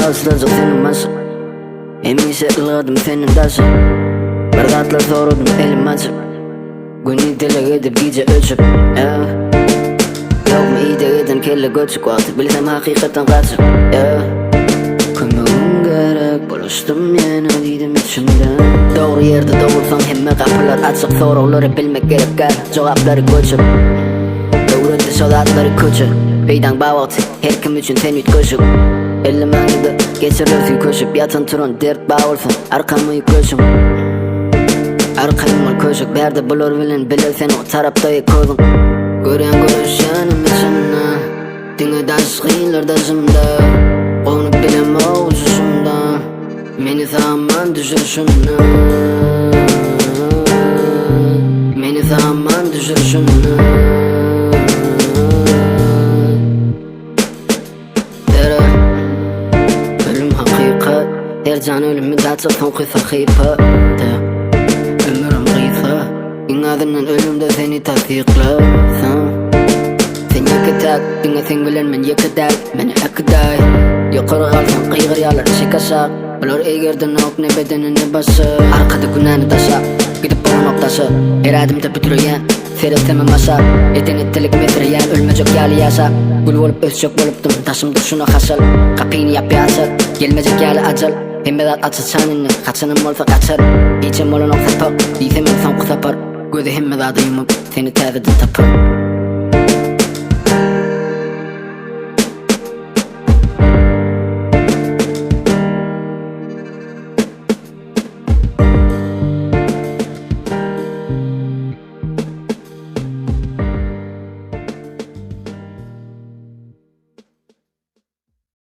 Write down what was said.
Asla seninmez. Eminse ılgadım senin taşı. Bardatlar sorudum elim açıp. Günlük dile gidip gece ölçüp. Yok mu iyi de gidin kelle göçük vakti. Bilsem hakikaten kaçıp. Kömürüm gerek buluştum yine dedim içimden. Doğru yerde doğulsan hemme kapılar açık. Soruları bilmek gerek gel. Cevapları göçüp. Öğretti sodatları köçü. Beydan bağıtı her kim için sen yutkoşup. Elim anıda geçirir koşup. Yatın turun dert bağılsın arkamı yıkışım. Arkayım ol köşük berde bulur bilin bilir sen o tarafta yıkıldın. Gören görüşenim içimde. Dine daşkıylar daşımda. Onu bilem oğuzuşumda. Meni zaman düşürüşümde. Meni zaman düşürüşümde. Ölüm hakikat. Her can ölümü daçıp son kıysa kıypa. Ömürüm kıysa. İnadından ölümde seni tasdikla. Sen yıkıtak, dinle sen bilen men yıkıdak. Men akıday. Yukarı kalsan kıygır yalar şikasak. Olur eğerdin ok ne bedeni ne bası. Arkada günahını taşa. Gidip bana noktası. Her adımda bütürüyen seyrettemem aşağı. Eten ettilik metreyen ölmecek yali yaşa. Gül olup özcek oluptum taşımdır şuna hasıl. Kapini yap yasıl gelmecek yali acıl. Hemmedat açı çanını kaçınım olsa kaçar. İçim olun ok sapık. Diysemem son kusapar. Gözü hemmedadı yumup seni tezidi tapır.